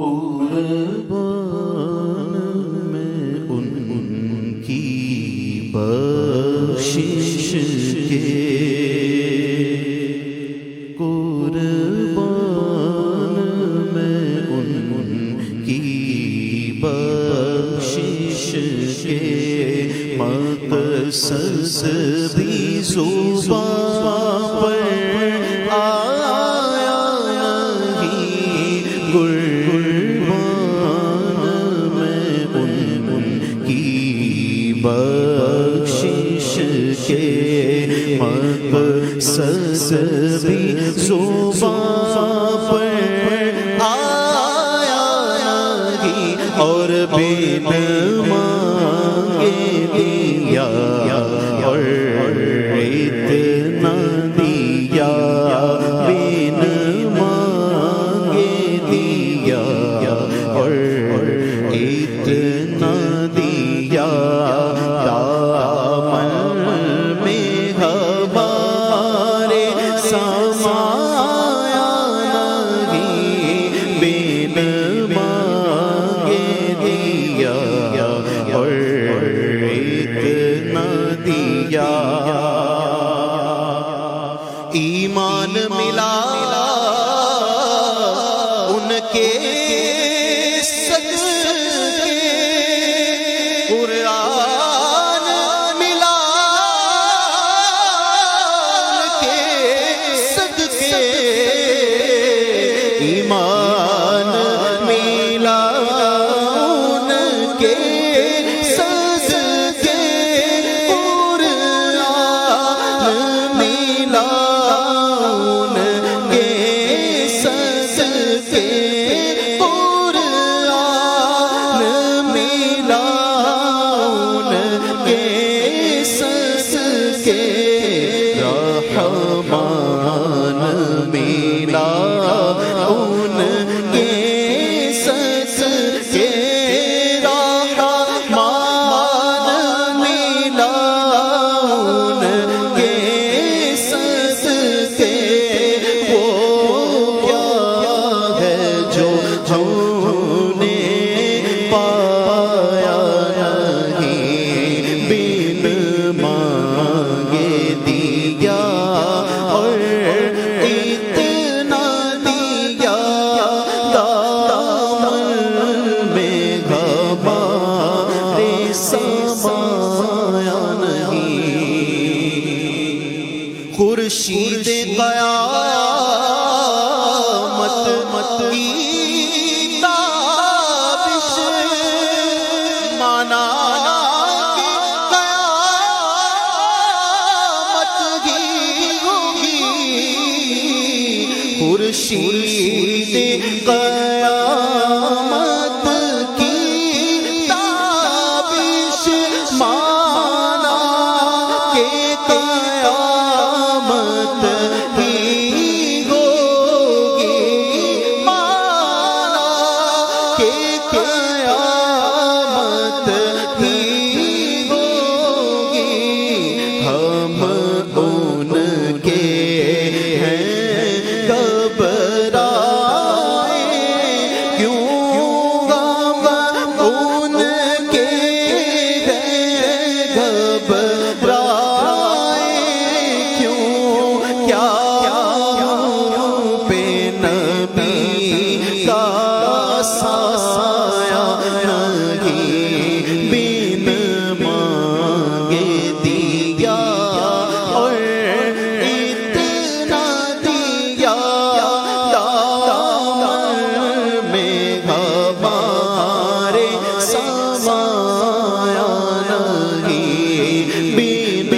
قربان میں ان کی بخشش کے، قربان میں ان کی بخشش کے، مقصد بھی زبان پر آیا نہیں، قربان میں ان کی بخشش کے، مقصد بھی زبان پر آیا نہیں، اور بن مانگے دیا اور اتنا دیا، بن مانگے دیا اور اتنا دیا، دامن میں ہمارے سمایا نہیں، بن مانگے دیا اور اتنا دیا، ایمان ملا ان کے صدقے، قرآن ملا ان کے صدقے، ایمان ملا ان کے صدقے، قرآن ملا ان کے صدقے، قرآن ملا ان کے صدقے، رحمان ملا ان کے صدقے، رحمان ملا ان کے صدقے، وہ کیا ہے جو ہم نے پایا نہیں، بن مانگے دیا اور اتنا دیا، دامن میں ہمارے سمایا نہیں، خورشید قیامت کی تابش مانا کہ قیامت ہی ہوگی، خورشید قیامت کی تابش مانا کہ قیامت ہی ہوگی، مانا کہ قیامت ہی ہوگی، ہم ان کے ہیں گھبرائے کیوں، ہم ان کے ہیں گھبرائے کیوں، کیا پہ نبی کا سایہ نہیں، بن مانگے دیا اور اتنا دیا، دامن میں ہمارے سمایا نہیں، بن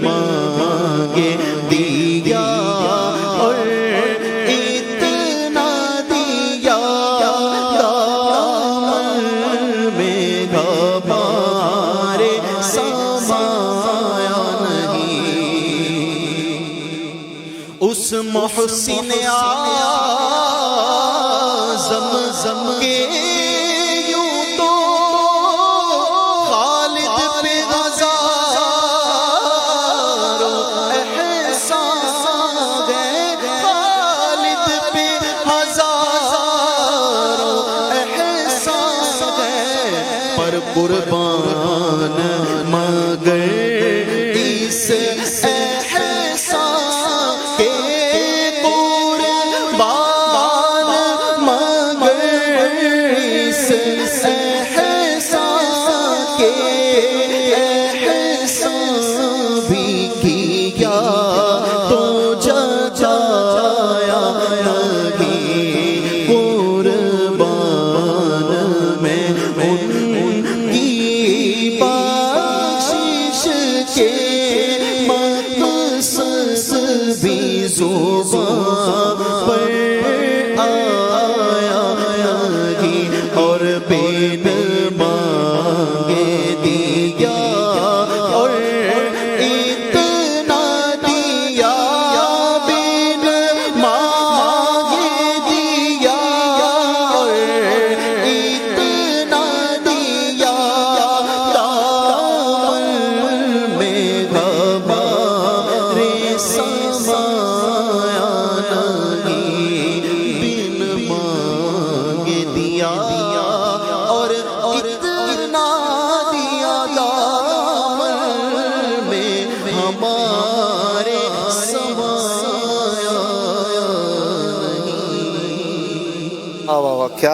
مانگے دیا اور اتنا دیا، دامن میں ہمارے سمایا نہیں، اس محسن اعظم کے یوں تو خالد پہ ہزاروں احسان ہے، خالد پہ ہزاروں قربان مگر اس احسان کے قربان مگر اس احسان کے احسان بھی کیا تو جایا نہیں قربان میں ان کی بخشش کے مقصد بھی زبان پر آیا نہیں اور بن مانگے دیا اور اتنا دیا بن مانگے دیا اور اتنا دیا دامن میں ہمارے سمایا نہیں بن مانگے دیا اور اتنا دیا دامن میں ہمارے سمایا نہیں۔ واہ واہ واہ، کیا